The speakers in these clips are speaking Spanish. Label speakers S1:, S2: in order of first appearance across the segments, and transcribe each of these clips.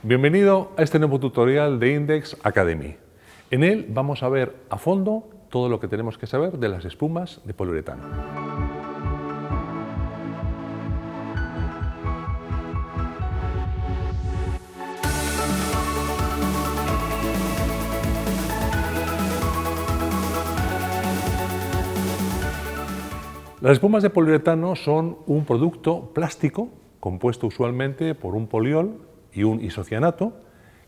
S1: Bienvenido a este nuevo tutorial de Index Academy. En él vamos a ver a fondo todo lo que tenemos que saber de las espumas de poliuretano. Las espumas de poliuretano son un producto plástico compuesto usualmente por un poliol y un isocianato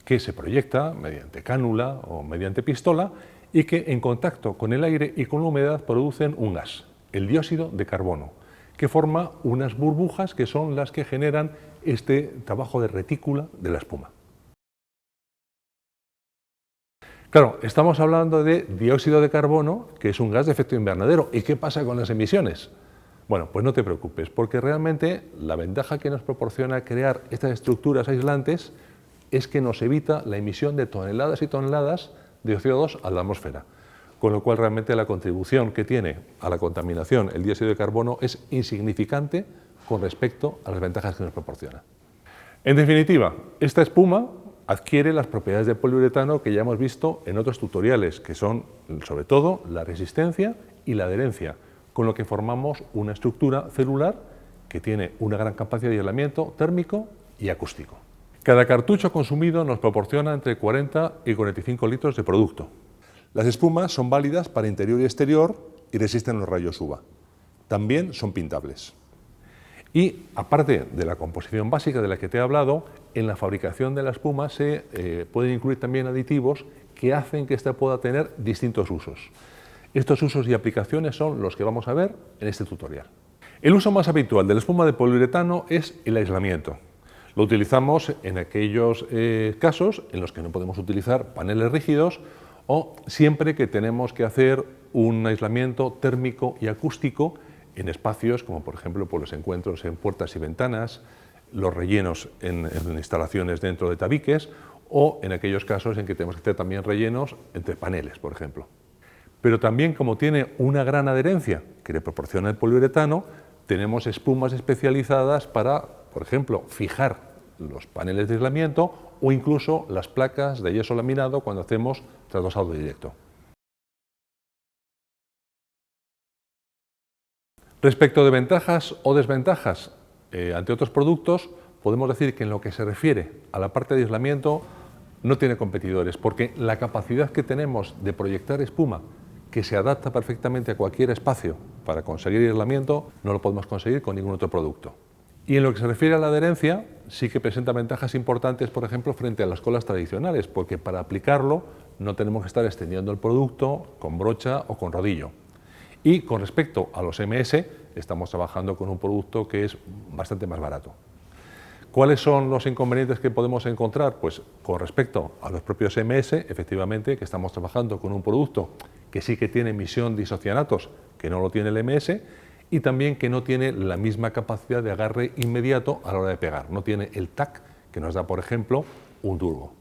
S1: que se proyecta mediante cánula o mediante pistola y que en contacto con el aire y con la humedad producen un gas, el dióxido de carbono, que forma unas burbujas que son las que generan este trabajo de retícula de la espuma. Claro, estamos hablando de dióxido de carbono, que es un gas de efecto invernadero. ¿Y qué pasa con las emisiones? Bueno, pues no te preocupes, porque realmente la ventaja que nos proporciona crear estas estructuras aislantes es que nos evita la emisión de toneladas y toneladas de CO2 a la atmósfera, con lo cual realmente la contribución que tiene a la contaminación el dióxido de carbono es insignificante con respecto a las ventajas que nos proporciona. En definitiva, esta espuma adquiere las propiedades del poliuretano que ya hemos visto en otros tutoriales, que son sobre todo la resistencia y la adherencia, con lo que formamos una estructura celular que tiene una gran capacidad de aislamiento térmico y acústico. Cada cartucho consumido nos proporciona entre 40 y 45 litros de producto. Las espumas son válidas para interior y exterior y resisten los rayos UVA. También son pintables. Y aparte de la composición básica de la que te he hablado, en la fabricación de la espuma se pueden incluir también aditivos que hacen que ésta pueda tener distintos usos. Estos usos y aplicaciones son los que vamos a ver en este tutorial. El uso más habitual de la espuma de poliuretano es el aislamiento. Lo utilizamos en aquellos casos en los que no podemos utilizar paneles rígidos o siempre que tenemos que hacer un aislamiento térmico y acústico en espacios como por ejemplo por los encuentros en puertas y ventanas, los rellenos en instalaciones dentro de tabiques o en aquellos casos en que tenemos que hacer también rellenos entre paneles, por ejemplo. Pero también, como tiene una gran adherencia que le proporciona el poliuretano, tenemos espumas especializadas para, por ejemplo, fijar los paneles de aislamiento o incluso las placas de yeso laminado cuando hacemos trasdosado directo. Respecto de ventajas o desventajas ante otros productos, podemos decir que en lo que se refiere a la parte de aislamiento no tiene competidores, porque la capacidad que tenemos de proyectar espuma que se adapta perfectamente a cualquier espacio para conseguir aislamiento, no lo podemos conseguir con ningún otro producto. Y en lo que se refiere a la adherencia, sí que presenta ventajas importantes, por ejemplo, frente a las colas tradicionales, porque para aplicarlo no tenemos que estar extendiendo el producto con brocha o con rodillo. Y con respecto a los MS, estamos trabajando con un producto que es bastante más barato. ¿Cuáles son los inconvenientes que podemos encontrar? Pues con respecto a los propios MS, efectivamente, que estamos trabajando con un producto que sí que tiene emisión de isocianatos, que no lo tiene el MS, y también que no tiene la misma capacidad de agarre inmediato a la hora de pegar. No tiene el tac que nos da, por ejemplo, un turbo.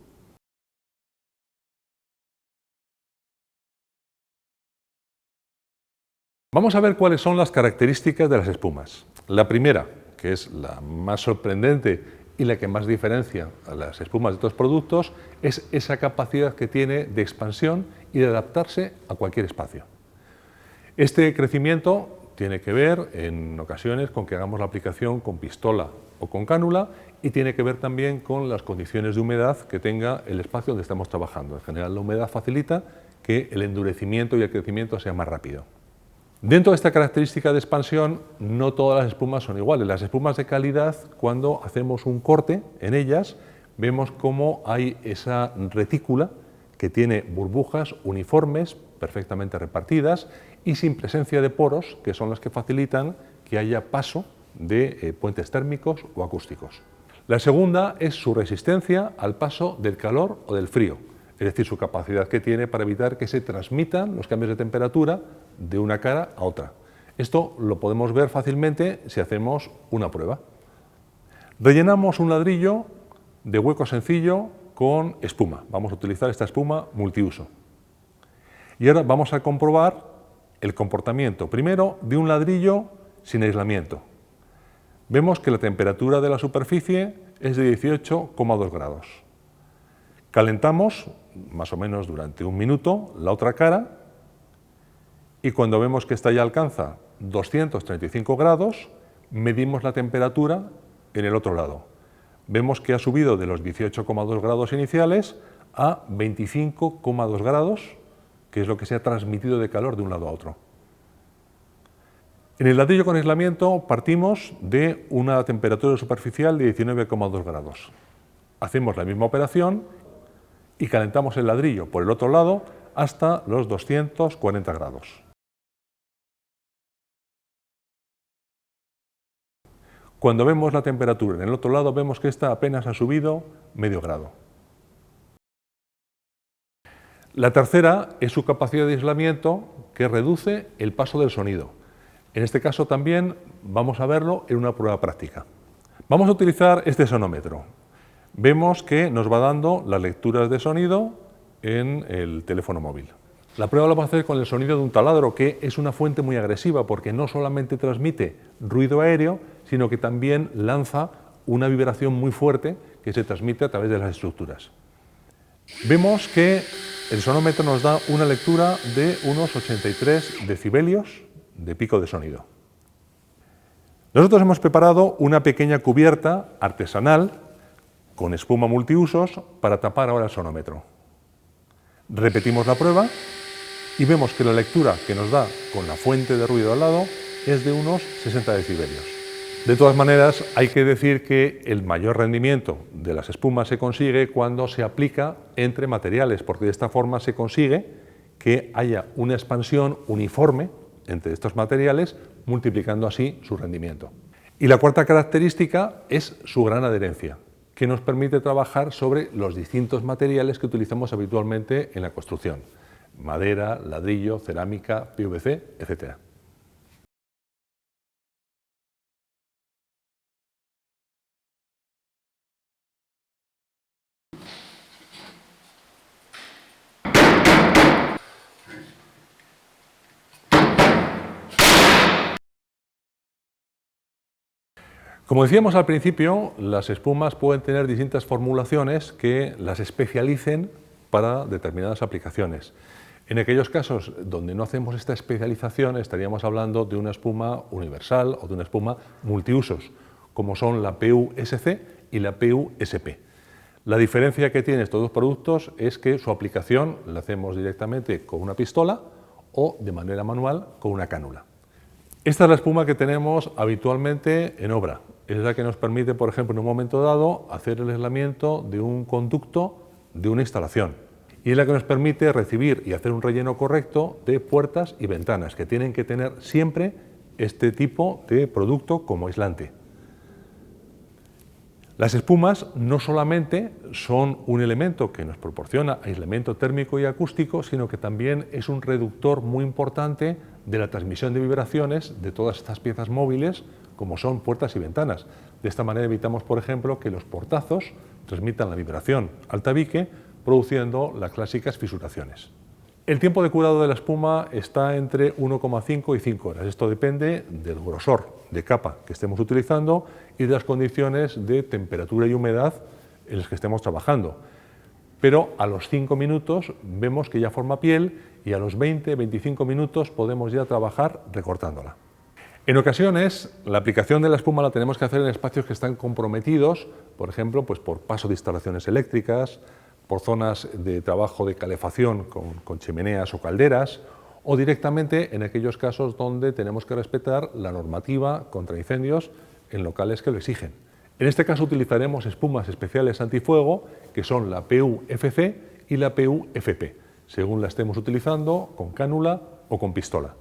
S1: Vamos a ver cuáles son las características de las espumas. La primera, que es la más sorprendente y la que más diferencia a las espumas de otros productos, es esa capacidad que tiene de expansión y de adaptarse a cualquier espacio. Este crecimiento tiene que ver en ocasiones con que hagamos la aplicación con pistola o con cánula y tiene que ver también con las condiciones de humedad que tenga el espacio donde estamos trabajando. En general, la humedad facilita que el endurecimiento y el crecimiento sea más rápido. Dentro de esta característica de expansión, no todas las espumas son iguales. Las espumas de calidad, cuando hacemos un corte en ellas, vemos cómo hay esa retícula que tiene burbujas uniformes, perfectamente repartidas y sin presencia de poros, que son las que facilitan que haya paso de puentes térmicos o acústicos. La segunda es su resistencia al paso del calor o del frío, es decir, su capacidad que tiene para evitar que se transmitan los cambios de temperatura de una cara a otra. Esto lo podemos ver fácilmente si hacemos una prueba. Rellenamos un ladrillo de hueco sencillo con espuma. Vamos a utilizar esta espuma multiuso. Y ahora vamos a comprobar el comportamiento, primero, de un ladrillo sin aislamiento. Vemos que la temperatura de la superficie es de 18,2 grados. Calentamos, más o menos durante 1 minuto, la otra cara y cuando vemos que esta ya alcanza 235 grados, medimos la temperatura en el otro lado. Vemos que ha subido de los 18,2 grados iniciales a 25,2 grados, que es lo que se ha transmitido de calor de un lado a otro. En el ladrillo con aislamiento partimos de una temperatura superficial de 19,2 grados. Hacemos la misma operación y calentamos el ladrillo por el otro lado hasta los 240 grados. Cuando vemos la temperatura en el otro lado, vemos que esta apenas ha subido medio grado. La tercera es su capacidad de aislamiento, que reduce el paso del sonido. En este caso también vamos a verlo en una prueba práctica. Vamos a utilizar este sonómetro. Vemos que nos va dando las lecturas de sonido en el teléfono móvil. La prueba la vamos a hacer con el sonido de un taladro, que es una fuente muy agresiva porque no solamente transmite ruido aéreo, sino que también lanza una vibración muy fuerte que se transmite a través de las estructuras. Vemos que el sonómetro nos da una lectura de unos 83 decibelios de pico de sonido. Nosotros hemos preparado una pequeña cubierta artesanal con espuma multiusos para tapar ahora el sonómetro. Repetimos la prueba y vemos que la lectura que nos da con la fuente de ruido al lado es de unos 60 decibelios. De todas maneras, hay que decir que el mayor rendimiento de las espumas se consigue cuando se aplica entre materiales, porque de esta forma se consigue que haya una expansión uniforme entre estos materiales, multiplicando así su rendimiento. Y la cuarta característica es su gran adherencia, que nos permite trabajar sobre los distintos materiales que utilizamos habitualmente en la construcción: madera, ladrillo, cerámica, PVC, etc. Como decíamos al principio, las espumas pueden tener distintas formulaciones que las especialicen para determinadas aplicaciones. En aquellos casos donde no hacemos esta especialización, estaríamos hablando de una espuma universal o de una espuma multiusos, como son la PU-SC y la PU-SP. La diferencia que tienen estos dos productos es que su aplicación la hacemos directamente con una pistola o de manera manual con una cánula. Esta es la espuma que tenemos habitualmente en obra. Es la que nos permite, por ejemplo, en un momento dado, hacer el aislamiento de un conducto de una instalación. Y es la que nos permite recibir y hacer un relleno correcto de puertas y ventanas, que tienen que tener siempre este tipo de producto como aislante. Las espumas no solamente son un elemento que nos proporciona aislamiento térmico y acústico, sino que también es un reductor muy importante de la transmisión de vibraciones de todas estas piezas móviles, como son puertas y ventanas. De esta manera evitamos, por ejemplo, que los portazos transmitan la vibración al tabique, produciendo las clásicas fisuraciones. El tiempo de curado de la espuma está entre 1,5 y 5 horas. Esto depende del grosor de capa que estemos utilizando y de las condiciones de temperatura y humedad en las que estemos trabajando. Pero a los 5 minutos vemos que ya forma piel y a los 20-25 minutos podemos ya trabajar recortándola. En ocasiones, la aplicación de la espuma la tenemos que hacer en espacios que están comprometidos, por ejemplo, pues por paso de instalaciones eléctricas, por zonas de trabajo de calefacción con chimeneas o calderas, o directamente en aquellos casos donde tenemos que respetar la normativa contra incendios en locales que lo exigen. En este caso utilizaremos espumas especiales antifuego, que son la PU-FC y la PU-FP, según la estemos utilizando, con cánula o con pistola.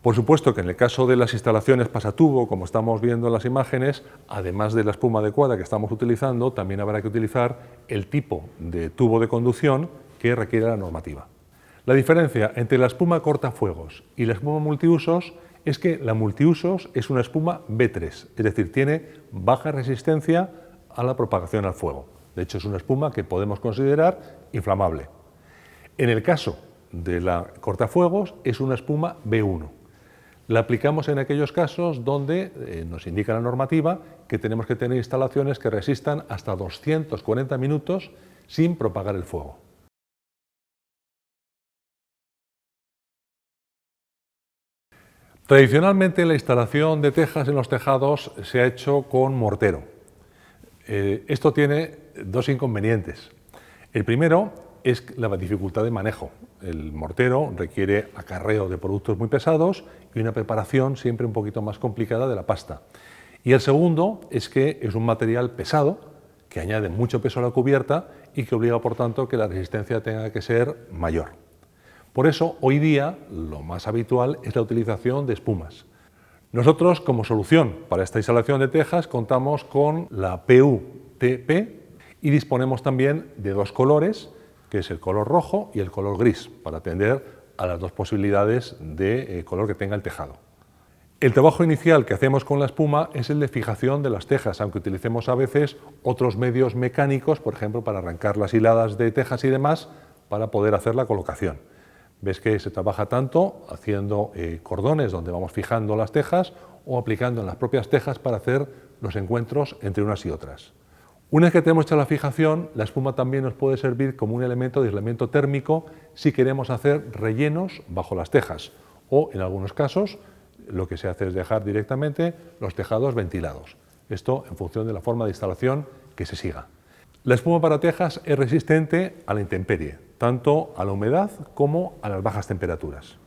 S1: Por supuesto que en el caso de las instalaciones pasatubo, como estamos viendo en las imágenes, además de la espuma adecuada que estamos utilizando, también habrá que utilizar el tipo de tubo de conducción que requiere la normativa. La diferencia entre la espuma cortafuegos y la espuma multiusos es que la multiusos es una espuma B3, es decir, tiene baja resistencia a la propagación al fuego. De hecho, es una espuma que podemos considerar inflamable. En el caso de la cortafuegos es una espuma B1. La aplicamos en aquellos casos donde nos indica la normativa que tenemos que tener instalaciones que resistan hasta 240 minutos sin propagar el fuego. Tradicionalmente la instalación de tejas en los tejados se ha hecho con mortero. Esto tiene dos inconvenientes. El primero es la dificultad de manejo. El mortero requiere acarreo de productos muy pesados y una preparación siempre un poquito más complicada de la pasta. Y el segundo es que es un material pesado que añade mucho peso a la cubierta y que obliga, por tanto, que la resistencia tenga que ser mayor. Por eso, hoy día, lo más habitual es la utilización de espumas. Nosotros, como solución para esta instalación de tejas, contamos con la PU-TP y disponemos también de dos colores, que es el color rojo y el color gris, para atender a las dos posibilidades de color que tenga el tejado. El trabajo inicial que hacemos con la espuma es el de fijación de las tejas, aunque utilicemos a veces otros medios mecánicos, por ejemplo, para arrancar las hiladas de tejas y demás, para poder hacer la colocación. Ves que se trabaja tanto haciendo cordones donde vamos fijando las tejas o aplicando en las propias tejas para hacer los encuentros entre unas y otras. Una vez que tenemos hecha la fijación, la espuma también nos puede servir como un elemento de aislamiento térmico si queremos hacer rellenos bajo las tejas o, en algunos casos, lo que se hace es dejar directamente los tejados ventilados. Esto en función de la forma de instalación que se siga. La espuma para tejas es resistente a la intemperie, tanto a la humedad como a las bajas temperaturas.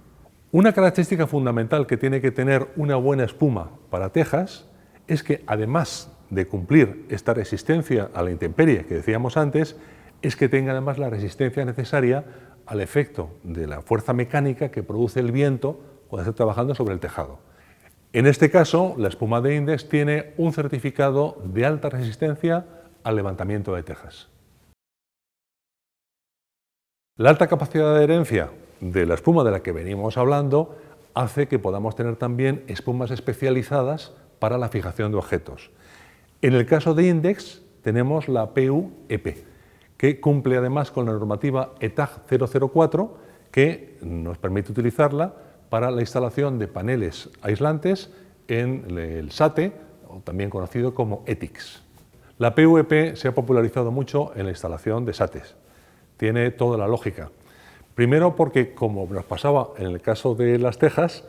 S1: Una característica fundamental que tiene que tener una buena espuma para tejas es que, además de cumplir esta resistencia a la intemperie que decíamos antes, es que tenga además la resistencia necesaria al efecto de la fuerza mecánica que produce el viento cuando está trabajando sobre el tejado. En este caso, la espuma de Index tiene un certificado de alta resistencia al levantamiento de tejas. La alta capacidad de adherencia de la espuma de la que venimos hablando hace que podamos tener también espumas especializadas para la fijación de objetos. En el caso de Index tenemos la PU-EP, que cumple además con la normativa ETAG 004, que nos permite utilizarla para la instalación de paneles aislantes en el SATE, o también conocido como ETICS. La PU-EP se ha popularizado mucho en la instalación de SATES. Tiene toda la lógica. Primero porque, como nos pasaba en el caso de las tejas,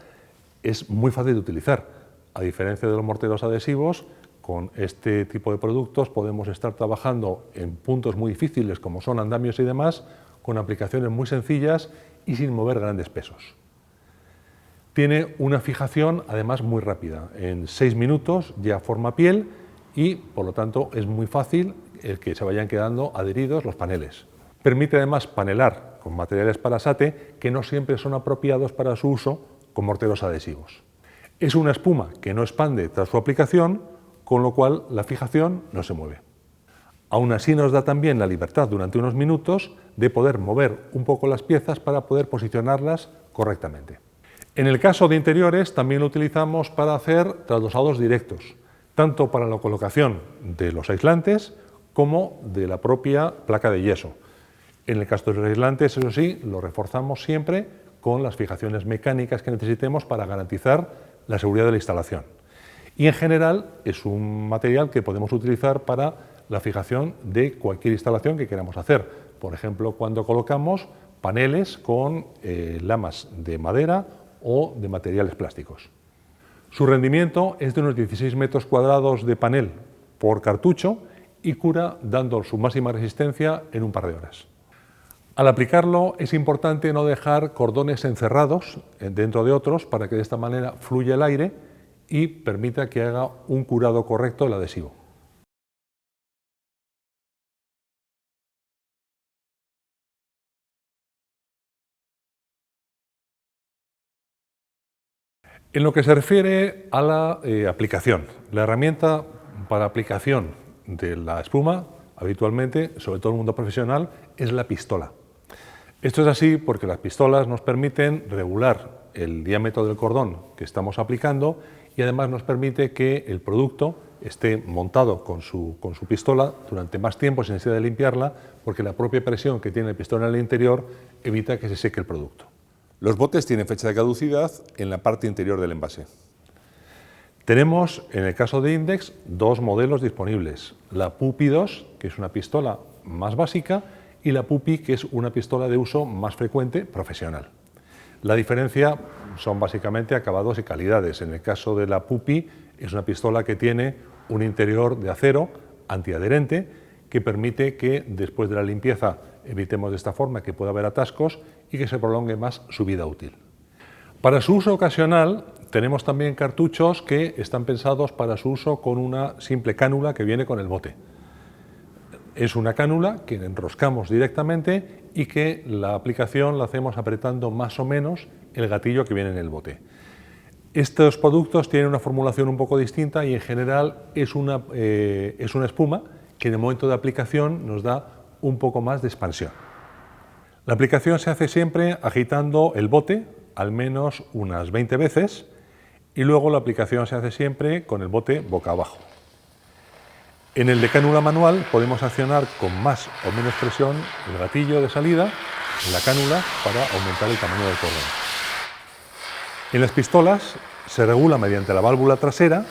S1: es muy fácil de utilizar. A diferencia de los morteros adhesivos, con este tipo de productos podemos estar trabajando en puntos muy difíciles como son andamios y demás, con aplicaciones muy sencillas y sin mover grandes pesos. Tiene una fijación además muy rápida. En 6 minutos ya forma piel y, por lo tanto, es muy fácil el que se vayan quedando adheridos los paneles. Permite además panelar con materiales para SATE que no siempre son apropiados para su uso con morteros adhesivos. Es una espuma que no expande tras su aplicación, con lo cual la fijación no se mueve. Aún así nos da también la libertad durante unos minutos de poder mover un poco las piezas para poder posicionarlas correctamente. En el caso de interiores también lo utilizamos para hacer trasdosados directos, tanto para la colocación de los aislantes como de la propia placa de yeso. En el caso de los aislantes, eso sí, lo reforzamos siempre con las fijaciones mecánicas que necesitemos para garantizar la seguridad de la instalación. Y en general es un material que podemos utilizar para la fijación de cualquier instalación que queramos hacer. Por ejemplo, cuando colocamos paneles con lamas de madera o de materiales plásticos. Su rendimiento es de unos 16 metros cuadrados de panel por cartucho y cura dando su máxima resistencia en un par de horas. Al aplicarlo es importante no dejar cordones encerrados dentro de otros para que de esta manera fluya el aire y permita que haga un curado correcto el adhesivo. En lo que se refiere a la aplicación, la herramienta para aplicación de la espuma, habitualmente, sobre todo en el mundo profesional, es la pistola. Esto es así porque las pistolas nos permiten regular el diámetro del cordón que estamos aplicando y además nos permite que el producto esté montado con su pistola durante más tiempo sin necesidad de limpiarla, porque la propia presión que tiene el pistón en el interior evita que se seque el producto. Los botes tienen fecha de caducidad en la parte interior del envase. Tenemos, en el caso de Index, dos modelos disponibles. La Puppy 2, que es una pistola más básica, y la Puppy, que es una pistola de uso más frecuente, profesional. La diferencia son básicamente acabados y calidades. En el caso de la Puppy, es una pistola que tiene un interior de acero antiadherente que permite que después de la limpieza evitemos de esta forma que pueda haber atascos y que se prolongue más su vida útil. Para su uso ocasional tenemos también cartuchos que están pensados para su uso con una simple cánula que viene con el bote. Es una cánula que enroscamos directamente y que la aplicación la hacemos apretando más o menos el gatillo que viene en el bote. Estos productos tienen una formulación un poco distinta y en general es una espuma que en el momento de aplicación nos da un poco más de expansión. La aplicación se hace siempre agitando el bote al menos unas 20 veces y luego la aplicación se hace siempre con el bote boca abajo. En el de cánula manual podemos accionar con más o menos presión el gatillo de salida en la cánula para aumentar el tamaño del cordón. En las pistolas se regula mediante la válvula trasera,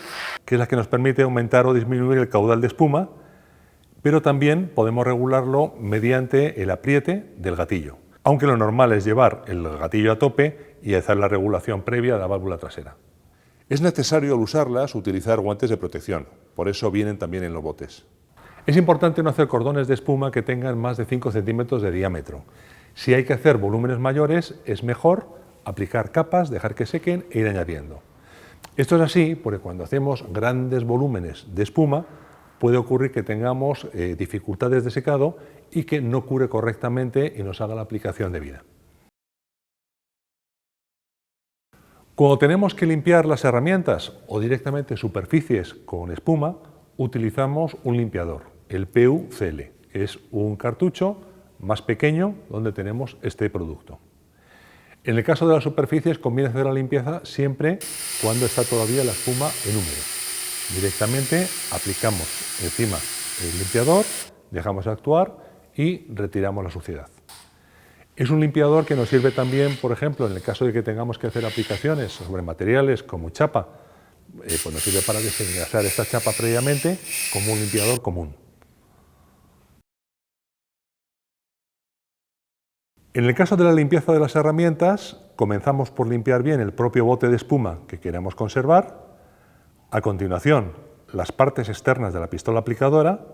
S1: que es la que nos permite aumentar o disminuir el caudal de espuma, pero también podemos regularlo mediante el apriete del gatillo, aunque lo normal es llevar el gatillo a tope y hacer la regulación previa de la válvula trasera. Es necesario al usarlas utilizar guantes de protección, por eso vienen también en los botes. Es importante no hacer cordones de espuma que tengan más de 5 centímetros de diámetro. Si hay que hacer volúmenes mayores, es mejor aplicar capas, dejar que sequen e ir añadiendo. Esto es así porque cuando hacemos grandes volúmenes de espuma puede ocurrir que tengamos dificultades de secado y que no cure correctamente y nos haga la aplicación debida. Cuando tenemos que limpiar las herramientas o directamente superficies con espuma, utilizamos un limpiador, el PU-CL, que es un cartucho más pequeño donde tenemos este producto. En el caso de las superficies conviene hacer la limpieza siempre cuando está todavía la espuma en húmedo. Directamente aplicamos encima el limpiador, dejamos actuar y retiramos la suciedad. Es un limpiador que nos sirve también, por ejemplo, en el caso de que tengamos que hacer aplicaciones sobre materiales como chapa, pues nos sirve para desengrasar esta chapa previamente como un limpiador común. En el caso de la limpieza de las herramientas, comenzamos por limpiar bien el propio bote de espuma que queremos conservar. A continuación, las partes externas de la pistola aplicadora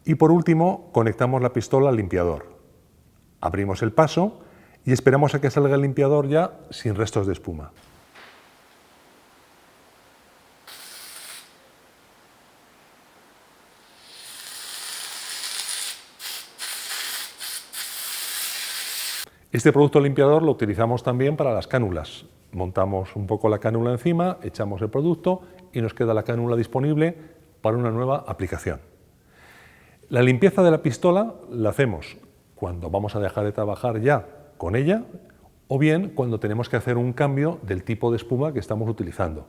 S1: y por último, conectamos la pistola al limpiador. Abrimos el paso y esperamos a que salga el limpiador ya sin restos de espuma. Este producto limpiador lo utilizamos también para las cánulas. Montamos un poco la cánula encima, echamos el producto y nos queda la cánula disponible para una nueva aplicación. La limpieza de la pistola la hacemos cuando vamos a dejar de trabajar ya con ella o bien cuando tenemos que hacer un cambio del tipo de espuma que estamos utilizando.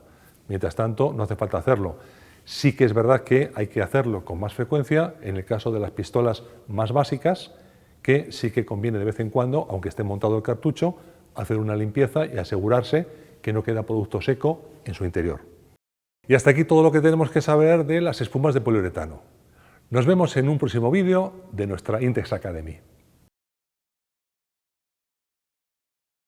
S1: Mientras tanto, no hace falta hacerlo. Sí que es verdad que hay que hacerlo con más frecuencia en el caso de las pistolas más básicas, que sí que conviene de vez en cuando, aunque esté montado el cartucho, hacer una limpieza y asegurarse que no queda producto seco en su interior. Y hasta aquí todo lo que tenemos que saber de las espumas de poliuretano. Nos vemos en un próximo vídeo de nuestra Intex Academy.